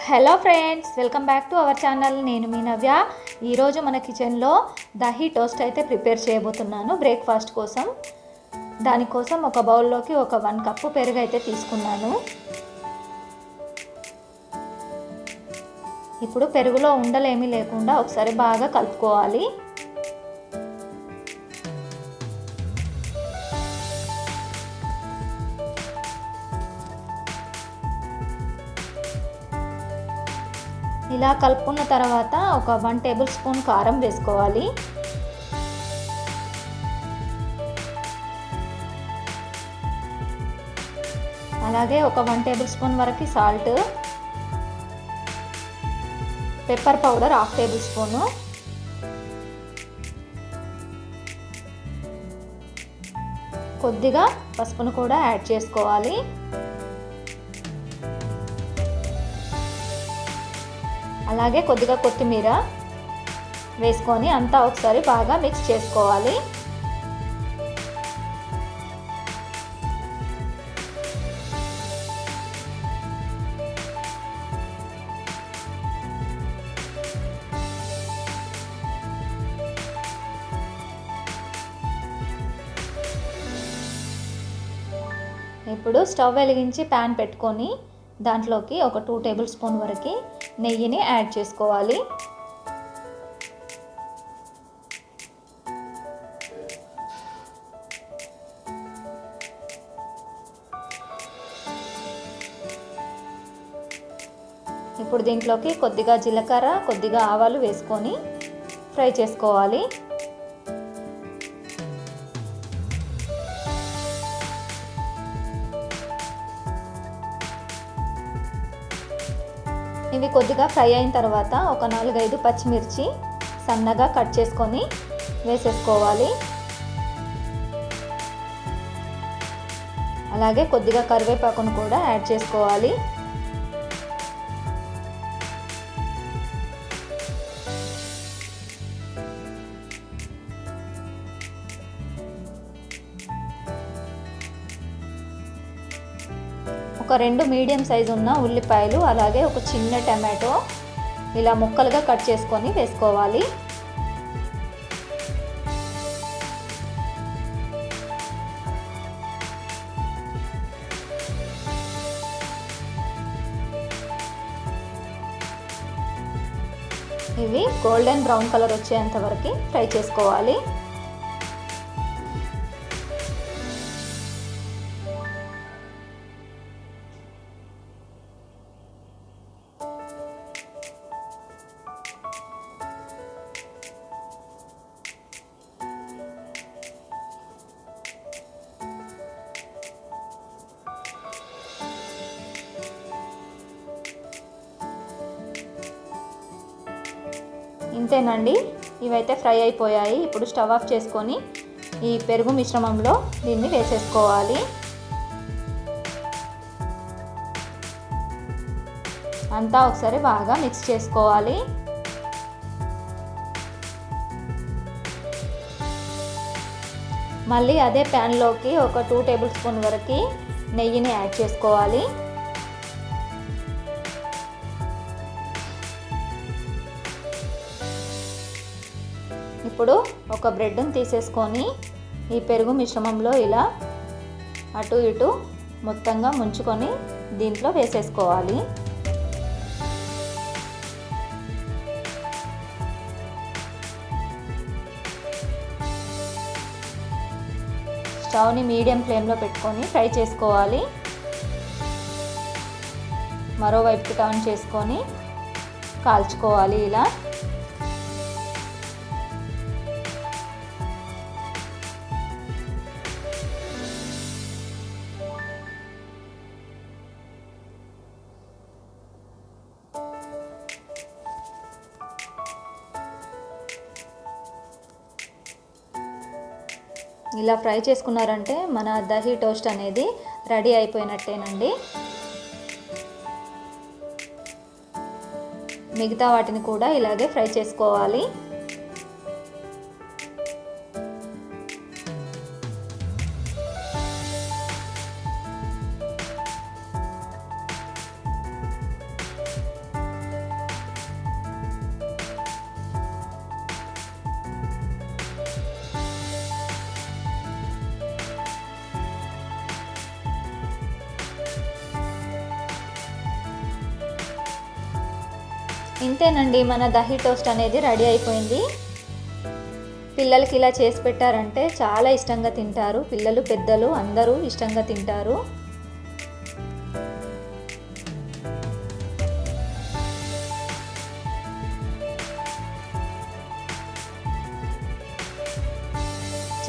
Hello friends, welcome back to our channel. నేను మీ నవ్య. ఈరోజు మన కిచెన్లో దహీ టోస్ట్ అయితే ప్రిపేర్ చేయబోతున్నాను బ్రేక్ఫాస్ట్ కోసం. దానికోసం ఒక బౌల్లోకి ఒక 1 కప్పు పెరుగు అయితే తీసుకున్నాను. ఇప్పుడు పెరుగులో ఉండలేమీ లేకుండా ఒకసారి బాగా కలుపుకోవాలి. ఇలా కలుపుకున్న తర్వాత ఒక 1 టేబుల్ స్పూన్ కారం వేసుకోవాలి. అలాగే ఒక 1 టేబుల్ స్పూన్ వరకు salt, pepper powder 1/2 table spoon, కొద్దిగా పసుపును కూడా యాడ్ చేసుకోవాలి. అలాగే కొద్దిగా కొత్తిమీర వేసుకొని అంతా ఒకసారి బాగా మిక్స్ చేసుకోవాలి. ఇప్పుడు స్టవ్ వెలిగించి ప్యాన్ పెట్టుకొని దాంట్లోకి ఒక 2 టేబుల్ స్పూన్ వరకు నెయ్యిని యాడ్ చేసుకోవాలి. ఇప్పుడు దీంట్లోకి కొద్దిగా జీలకర్ర, కొద్దిగా ఆవాలు వేసుకొని ఫ్రై చేసుకోవాలి. ఇవి కొద్దిగా ఫ్రై అయిన తర్వాత ఒక 4-5 పచ్చిమిర్చి సన్నగా కట్ చేసుకొని వేసేసుకోవాలి. అలాగే కొద్దిగా కరివేపాకును కూడా యాడ్ చేసుకోవాలి. ఒక 2 మీడియం సైజు ఉన్న ఉల్లిపాయలు, అలాగే ఒక చిన్న టమాటో ఇలా ముక్కలుగా కట్ చేసుకొని వేసుకోవాలి. ఇవి గోల్డెన్ బ్రౌన్ కలర్ వచ్చేంత వరకు ఫ్రై చేసుకోవాలి. ఇంతేనండి, ఇవైతే ఫ్రై అయిపోయాయి. ఇప్పుడు స్టవ్ ఆఫ్ చేసుకొని ఈ పెరుగు మిశ్రమంలో దీన్ని వేసేసుకోవాలి. అంతా ఒకసారి బాగా మిక్స్ చేసుకోవాలి. మళ్ళీ అదే ప్యాన్లోకి ఒక 2 టేబుల్ స్పూన్ వరకు నెయ్యిని యాడ్ చేసుకోవాలి. ఇప్పుడు ఒక బ్రెడ్ని తీసేసుకొని ఈ పెరుగు మిశ్రమంలో ఇలా అటు ఇటు మొత్తంగా ముంచుకొని దీంట్లో వేసేసుకోవాలి. స్టవ్ని మీడియం ఫ్లేమ్లో పెట్టుకొని ఫ్రై చేసుకోవాలి. మరోవైపుకి టర్న్ చేసుకొని కాల్చుకోవాలి. ఇలా ఇలా ఫ్రై చేసుకున్నారంటే మన దహీ టోస్ట్ అనేది రెడీ అయిపోయినట్టేనండి. మిగతా వాటిని కూడా ఇలాగే ఫ్రై చేసుకోవాలి. ఇంతేనండి, మన దహి టోస్ట్ అనేది రెడీ అయిపోయింది. పిల్లలకి ఇలా చేసి పెట్టారంటే చాలా ఇష్టంగా తింటారు. పిల్లలు పెద్దలు అందరూ ఇష్టంగా తింటారు.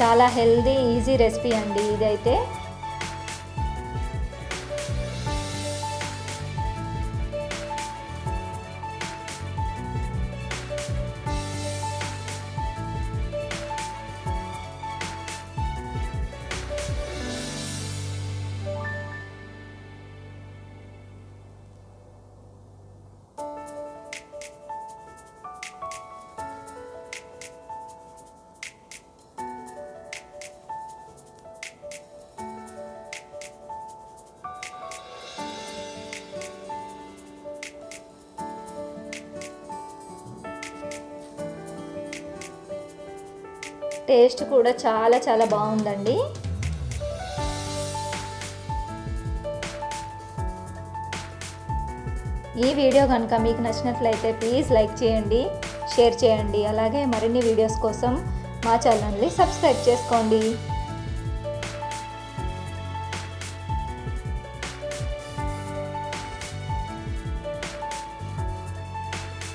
చాలా హెల్దీ ఈజీ రెసిపీ అండి ఇదైతే. టేస్ట్ కూడా చాలా చాలా బాగుందండి. ఈ వీడియో కనుక మీకు నచ్చినట్లయితే ప్లీజ్ లైక్ చేయండి, షేర్ చేయండి. అలాగే మరిన్ని వీడియోస్ కోసం మా ఛానల్ని సబ్స్క్రైబ్ చేసుకోండి.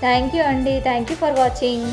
థ్యాంక్ యూ అండి. Thank you for watching.